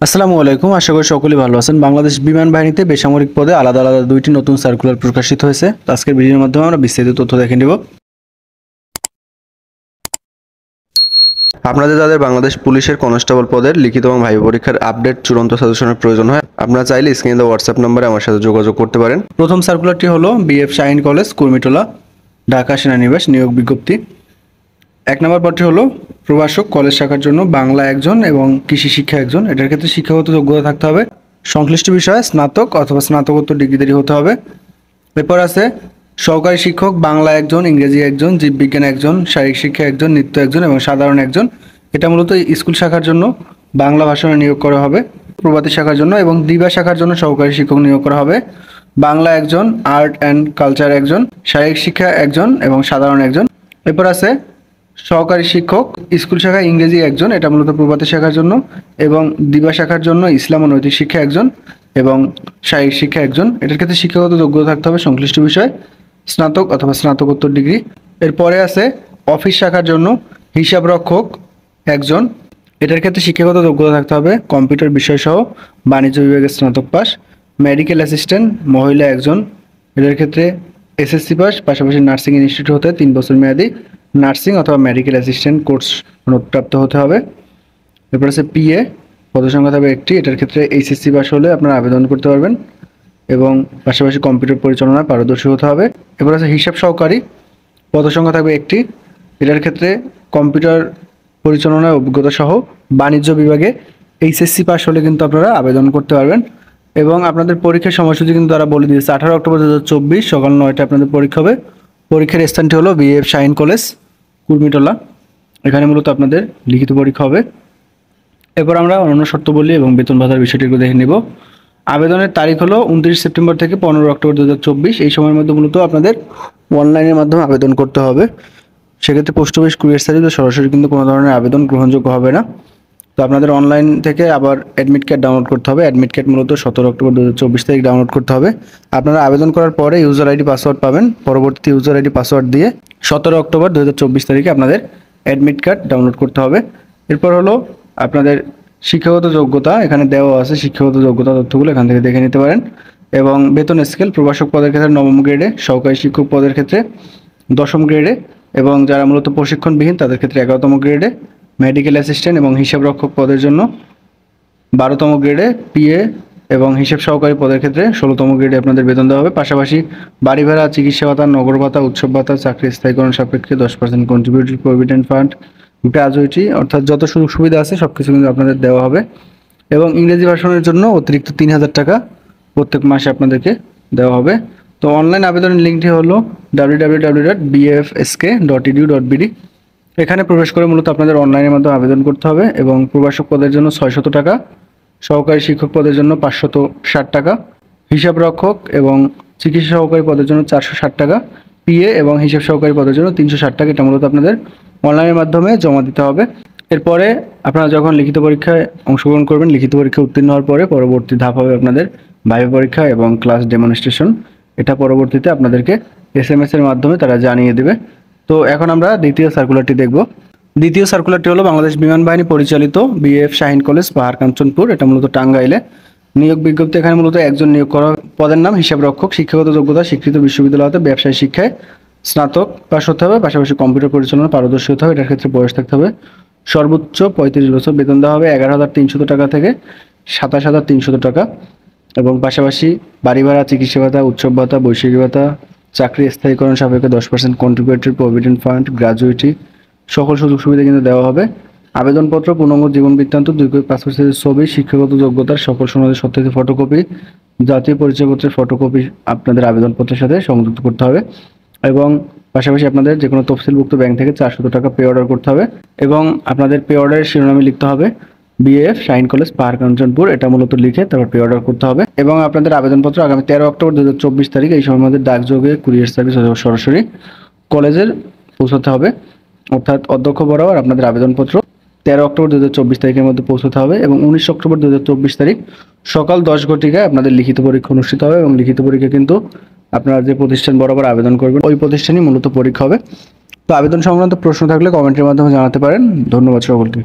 আসসালামু আলাইকুম। আশা করি সকলেই ভালো আছেন। বাংলাদেশ বিমান বাহিনীতে বেসামরিক পদে আলাদা আলাদা দুইটি নতুন সার্কুলার প্রকাশিত হয়েছে। তো আজকের ভিডিওর মাধ্যমে আমরা বিস্তারিত তথ্য দেখে নিব। আপনাদের যাদের বাংলাদেশ পুলিশের কনস্টেবল পদের লিখিত এবং ভাইবা পরীক্ষার আপডেট চূড়ান্ত সাজেশনের প্রয়োজন হয়, আপনারা চাইলে স্ক্রিনে দেওয়া হোয়াটসঅ্যাপ নম্বরে আমার সাথে যোগাযোগ করতে পারেন। প্রথম সার্কুলারটি হলো বিএফ শাহিন কলেজ, কুর্মিটোলা, ঢাকা সেনানিবাস নিয়োগ বিজ্ঞপ্তি। 1 নম্বর পদটি হলো প্রভাষক কলেজ শাখার জন্য বাংলা একজন এবং কৃষি শিক্ষা একজন। এটার ক্ষেত্রে শিক্ষাগত যোগ্যতা থাকতে হবে সংশ্লিষ্ট বিষয়ে স্নাতক অথবা স্নাতকোত্তর ডিগ্রিধারী হতে হবে। এরপর আছে সহকারী শিক্ষক বাংলা একজন, ইংরেজি একজন, জীববিজ্ঞান একজন, শারীরিক শিক্ষা একজন, নৃত্য একজন এবং সাধারণ একজন। এটা মূলত স্কুল শাখার জন্য বাংলা ভাষণে নিয়োগ করা হবে। প্রভাতী শাখার জন্য এবং দিবা শাখার জন্য সহকারী শিক্ষক নিয়োগ করা হবে। বাংলা একজন, আর্ট অ্যান্ড কালচার একজন, শারীরিক শিক্ষা একজন এবং সাধারণ একজন। এরপর আছে সহকারী শিক্ষক স্কুল শাখা ইংরেজি একজন, এটা মূলত প্রভাতী শাখার জন্য, এবং দিবা শাখার জন্য ইসলাম ও নৈতিক শিক্ষা একজন এবং শারীরিক শিক্ষা একজন। এটার ক্ষেত্রে শিক্ষাগত যোগ্যতা থাকতে হবে সংশ্লিষ্ট বিষয় স্নাতক অথবা স্নাতকোত্তর ডিগ্রি। এরপরে আছে অফিস শাখার জন্য হিসাব রক্ষক একজন। এটার ক্ষেত্রে শিক্ষাগত যোগ্যতা থাকতে হবে কম্পিউটার বিষয় সহ বাণিজ্য বিভাগের স্নাতক পাস। মেডিকেল অ্যাসিস্ট্যান্ট মহিলা একজন। এটার ক্ষেত্রে এসএসসি পাস, পাশাপাশি নার্সিং ইনস্টিটিউট হতে 3 বছর মেয়াদী নার্সিং অথবা মেডিকেল অ্যাসিস্ট্যান্ট কোর্স অনুপ্রাপ্ত হতে হবে। এরপর আছে পিএ, পদসংখ্যা থাকবে একটি। এটার ক্ষেত্রে এইচএসসি পাস হলে আপনারা আবেদন করতে পারবেন এবং পাশাপাশি কম্পিউটার পরিচালনায় পারদর্শী হতে হবে। এরপর আছে হিসাব সহকারী, পদসংখ্যা থাকবে একটি। এটার ক্ষেত্রে কম্পিউটার পরিচালনায় অভিজ্ঞতা সহ বাণিজ্য বিভাগে এইচএসসি পাস হলে কিন্তু আপনারা আবেদন করতে পারবেন। এবং আপনাদের পরীক্ষার সময়সূচি কিন্তু তারা বলে দিয়েছে 18 অক্টোবর 2024 সকাল 9টায় আপনাদের পরীক্ষা হবে। পরীক্ষার স্থানটি হলো বিএফ শাহিন কলেজ, কুর্মিটোলা। এখানে মূলত আপনাদের লিখিত পরীক্ষা হবে। এরপর আমরা অন্যান্য শর্তাবলী এবং বেতন ভাতার বিষয়টি একটু দেখে নিব। আবেদনের তারিখ হলো 29 সেপ্টেম্বর থেকে 15 অক্টোবর 2024। এই সময়ের মধ্যে মূলত আপনাদের অনলাইনের মাধ্যমে আবেদন করতে হবে। সেক্ষেত্রে পোস্ট অফিস কুরিয়ার সার্ভিস সরাসরি কিন্তু কোনো ধরনের আবেদন গ্রহণযোগ্য হবে না। তো আপনাদের অনলাইন থেকে আবার অ্যাডমিট কার্ড ডাউনলোড করতে হবে। অ্যাডমিট কার্ড মূলত 17 অক্টোবর 2024 তারিখ ডাউনলোড করতে হবে। আপনারা আবেদন করার পরে ইউজার আইডি পাসওয়ার্ড পাবেন। পরবর্তী ইউজার আইডি পাসওয়ার্ড দিয়ে 17 অক্টোবর 2024 তারিখে আপনাদের অ্যাডমিট কার্ড ডাউনলোড করতে হবে। এরপর হলো আপনাদের শিক্ষাগত যোগ্যতা এখানে দেওয়া আছে। শিক্ষাগত যোগ্যতা তথ্যগুলো এখান থেকে দেখে নিতে পারেন। এবং বেতন স্কেল প্রভাষক পদের ক্ষেত্রে 9ম গ্রেডে, সহকারী শিক্ষক পদের ক্ষেত্রে 10ম গ্রেডে এবং যারা মূলত প্রশিক্ষণবিহীন তাদের ক্ষেত্রে 11তম গ্রেডে, মেডিকেল অ্যাসিস্ট্যান্ট এবং হিসাব রক্ষক পদের জন্য 12তম গ্রেডে, পিএ এবং হিসাব সহকারী পদের ক্ষেত্রে 16তম গ্রেডে আপনাদের বেতন দেওয়া হবে। পাশাপাশি বাড়ি ভাড়া, চিকিৎসা ভাতা, নগর ভাতা, উৎসব ভাতা, চাকরি স্থায়ীকরণ সাপেক্ষে 10% কন্ট্রিবিউটরি প্রভিডেন্ট ফান্ড, গ্র্যাজুইটি অর্থাৎ যত সুযোগ সুবিধা আছে সব কিছু কিন্তু আপনাদের দেওয়া হবে। এবং ইংরেজি ভাষণের জন্য অতিরিক্ত 3000 টাকা প্রত্যেক মাসে আপনাদেরকে দেওয়া হবে। তো অনলাইন আবেদনের লিঙ্কটি হলো www.bfsk.edu.bd। এখানে প্রবেশ করে মূলত আপনাদের অনলাইনের মাধ্যমে আবেদন করতে হবে। এবং প্রভাষক পদের জন্য 600 টাকা, সহকারী শিক্ষক পদের জন্য 560 টাকা, হিসাব রক্ষক এবং চিকিৎসা সহকারী পদের জন্য 460 টাকা, পিএ এবং হিসাব সহকারী পদের জন্য 360 টাকা। এটা মূলত আপনাদের অনলাইনের মাধ্যমে জমা দিতে হবে। এরপরে আপনারা যখন লিখিত পরীক্ষায় অংশগ্রহণ করবেন, লিখিত পরীক্ষায় উত্তীর্ণ হওয়ার পরে পরবর্তী ধাপ হবে আপনাদের ভাইভা পরীক্ষা এবং ক্লাস ডেমনস্ট্রেশন। এটা পরবর্তীতে আপনাদেরকে এসএমএস এর মাধ্যমে তারা জানিয়ে দেবে। তো এখন আমরা দ্বিতীয় সার্কুলারটি দেখব। দ্বিতীয় সার্কুলারটি হলো বাংলাদেশ বিমান বাহিনী পরিচালিত বিএফ শাহিন কলেজ, পাহাড় কাঞ্চনপুর। এটা মূলত টাঙ্গাইলে নিয়োগ বিজ্ঞপ্তি। এখানে মূলত একজন নিয়োগ করা পদের নাম হিসাব রক্ষক। শিক্ষাগত যোগ্যতা স্বীকৃত বিশ্ববিদ্যালয় হতে ব্যবসায় শিক্ষায় স্নাতক পাস হতে হবে, পাশাপাশি কম্পিউটার পরিচালনা পারদর্শী হতে হবে। এটার ক্ষেত্রে বয়স থাকতে হবে সর্বোচ্চ 35 বছর। বেতন দেওয়া হবে 11,300 টাকা থেকে 27,300 টাকা। এবং পাশাপাশি বাড়ি ভাড়া, চিকিৎসা ভাতা, উৎসব ভাতা, বৈশাখী ভাতা, চাকরি স্থায়ীকরণ সাপেক্ষে 10% কন্ট্রিবিউটরি প্রভিডেন্ট ফান্ড, গ্র্যাজুইটি সকল সুযোগ সুবিধা কিন্তু দেওয়া হবে। আবেদনপত্র, পূর্ণাঙ্গ জীবন বৃত্তান্ত, 2 কপি পাসপোর্ট সাইজের ছবি, শিক্ষাগত যোগ্যতার সকল সনদের সত্যায়িত ফটোকপি, জাতীয় পরিচয়পত্রের ফটোকপি আপনাদের আবেদনপত্রের সাথে সংযুক্ত করতে হবে। এবং পাশাপাশি আপনাদের যে কোনো তফসিলভুক্ত ব্যাংক থেকে 400 টাকা পে অর্ডার করতে হবে। এবং আপনাদের পে অর্ডারের শিরোনামে লিখতে হবে বিএফ শাহিন কলেজ, পাহাড় কাঞ্চনপুর। এটা মূলত লিখে তারপর পে অর্ডার করতে হবে। এবং আপনাদের আবেদনপত্র আগামী 13 অক্টোবর 2024 তারিখ এই সময়ের মধ্যে ডাকযোগে, কুরিয়ার সার্ভিস অথবা সরাসরি কলেজের পৌঁছাতে হবে। অর্থাৎ অধ্যক্ষ বরাবর আপনাদের আবেদনপত্র 13 অক্টোবর 2024 তারিখের মধ্যে পৌঁছাতে হবে। এবং 19 অক্টোবর 2024 তারিখ সকাল 10 ঘটিকায় আপনাদের লিখিত পরীক্ষা অনুষ্ঠিত হবে। এবং লিখিত পরীক্ষা কিন্তু আপনারা যে প্রতিষ্ঠান বরাবর আবেদন করবেন ওই প্রতিষ্ঠানই মূলত পরীক্ষা হবে। তো আবেদন সংক্রান্ত প্রশ্ন থাকলে কমেন্টের মাধ্যমে জানাতে পারেন। ধন্যবাদ সকলকে।